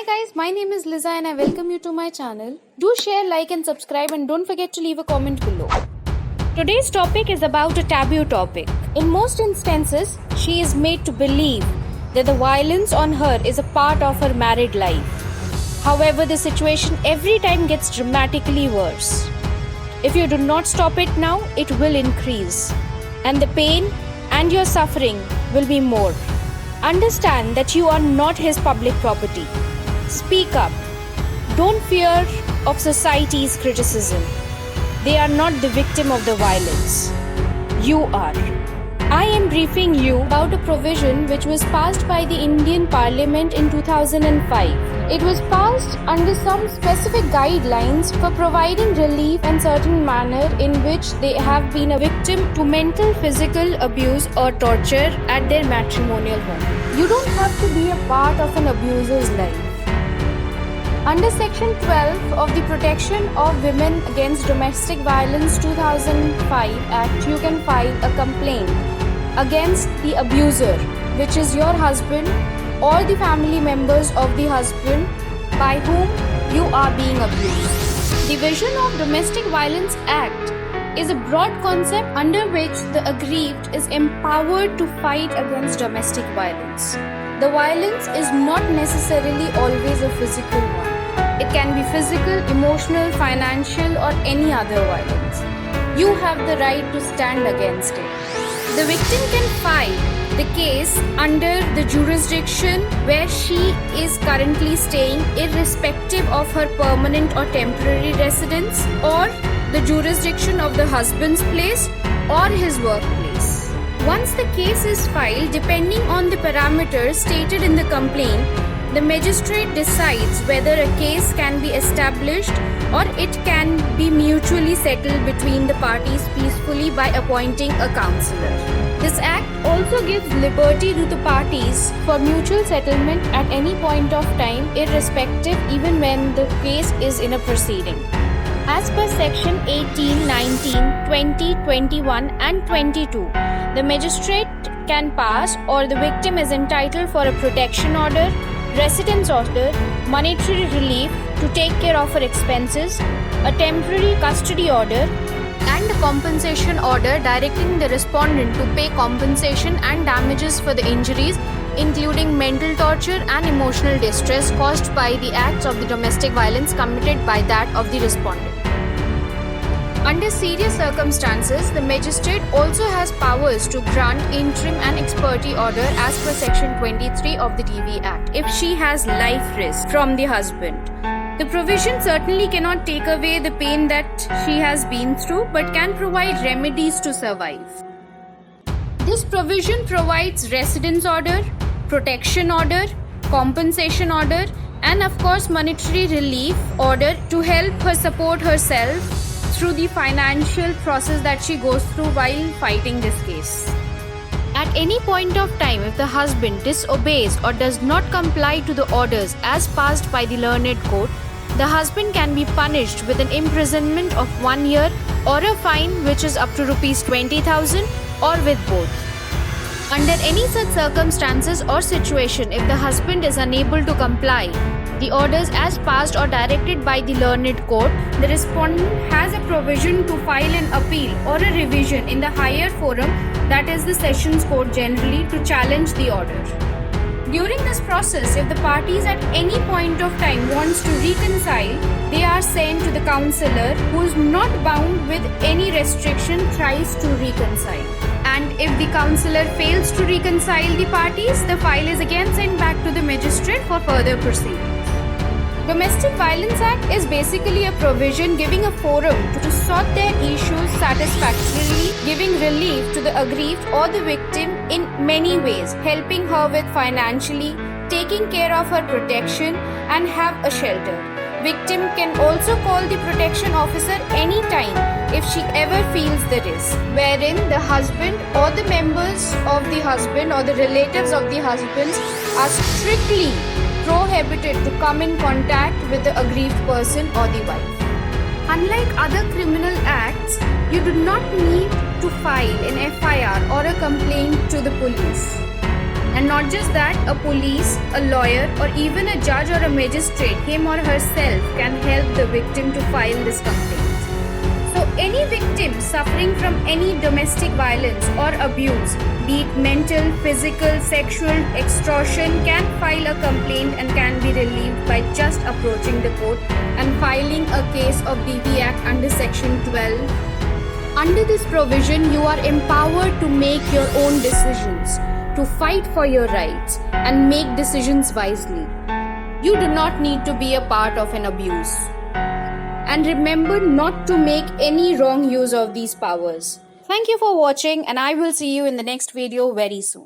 Hi guys, my name is Liza and I welcome you to my channel. Do share, like and subscribe and don't forget to leave a comment below. Today's topic is about a taboo topic. In most instances, she is made to believe that the violence on her is a part of her married life. However, the situation every time gets dramatically worse. If you do not stop it now, it will increase. And the pain and your suffering will be more. Understand that you are not his public property. Speak up. Don't fear of society's criticism. They are not the victim of the violence. You are. I am briefing you about a provision which was passed by the Indian Parliament in 2005. It was passed under some specific guidelines for providing relief and certain manner in which they have been a victim to mental, physical abuse or torture at their matrimonial home. You don't have to be a part of an abuser's life. Under Section 12 of the Protection of Women Against Domestic Violence 2005 Act, you can file a complaint against the abuser, which is your husband or the family members of the husband by whom you are being abused. The Division of Domestic Violence Act is a broad concept under which the aggrieved is empowered to fight against domestic violence. The violence is not necessarily always a physical one. It can be physical, emotional, financial, or any other violence. You have the right to stand against it. The victim can file the case under the jurisdiction where she is currently staying, irrespective of her permanent or temporary residence, or the jurisdiction of the husband's place or his workplace. Once the case is filed, depending on the parameters stated in the complaint, the magistrate decides whether a case can be established or it can be mutually settled between the parties peacefully by appointing a counselor. This act also gives liberty to the parties for mutual settlement at any point of time, irrespective even when the case is in a proceeding. As per Section 18, 19, 20, 21 and 22, the magistrate can pass or the victim is entitled for a protection order, residence order, monetary relief to take care of her expenses, a temporary custody order, and a compensation order directing the respondent to pay compensation and damages for the injuries, including mental torture and emotional distress caused by the acts of the domestic violence committed by that of the respondent. Under serious circumstances, the magistrate also has powers to grant interim and ex parte order as per Section 23 of the DV Act if she has life risk from the husband. The provision certainly cannot take away the pain that she has been through but can provide remedies to survive. This provision provides residence order, protection order, compensation order, and of course monetary relief order to help her support herself through the financial process that she goes through while fighting this case. At any point of time, if the husband disobeys or does not comply to the orders as passed by the learned court, the husband can be punished with an imprisonment of 1 year or a fine which is up to Rs 20,000 or with both. Under any such circumstances or situation, if the husband is unable to comply the orders as passed or directed by the learned court, the respondent has a provision to file an appeal or a revision in the higher forum, that is the sessions court generally, to challenge the order. During this process, if the parties at any point of time wants to reconcile, they are sent to the counselor who is not bound with any restriction tries to reconcile. And if the counselor fails to reconcile the parties, the file is again sent back to the magistrate for further proceedings. Domestic Violence Act is basically a provision giving a forum to sort their issues satisfactorily, giving relief to the aggrieved or the victim in many ways, helping her with financially, taking care of her protection and have a shelter. Victim can also call the protection officer anytime if she ever feels the risk, wherein the husband or the members of the husband or the relatives of the husband are strictly prohibited to come in contact with the aggrieved person or the wife. Unlike other criminal acts, you do not need to file an FIR or a complaint to the police. And not just that, a police, a lawyer, or even a judge or a magistrate, him or herself, can help the victim to file this complaint. So, any victim suffering from any domestic violence or abuse, be it mental, physical, sexual, extortion, can file a complaint and can be relieved by just approaching the court and filing a case of DV Act under Section 12. Under this provision, you are empowered to make your own decisions, to fight for your rights, and make decisions wisely. You do not need to be a part of an abuse. And remember not to make any wrong use of these powers. Thank you for watching, and I will see you in the next video very soon.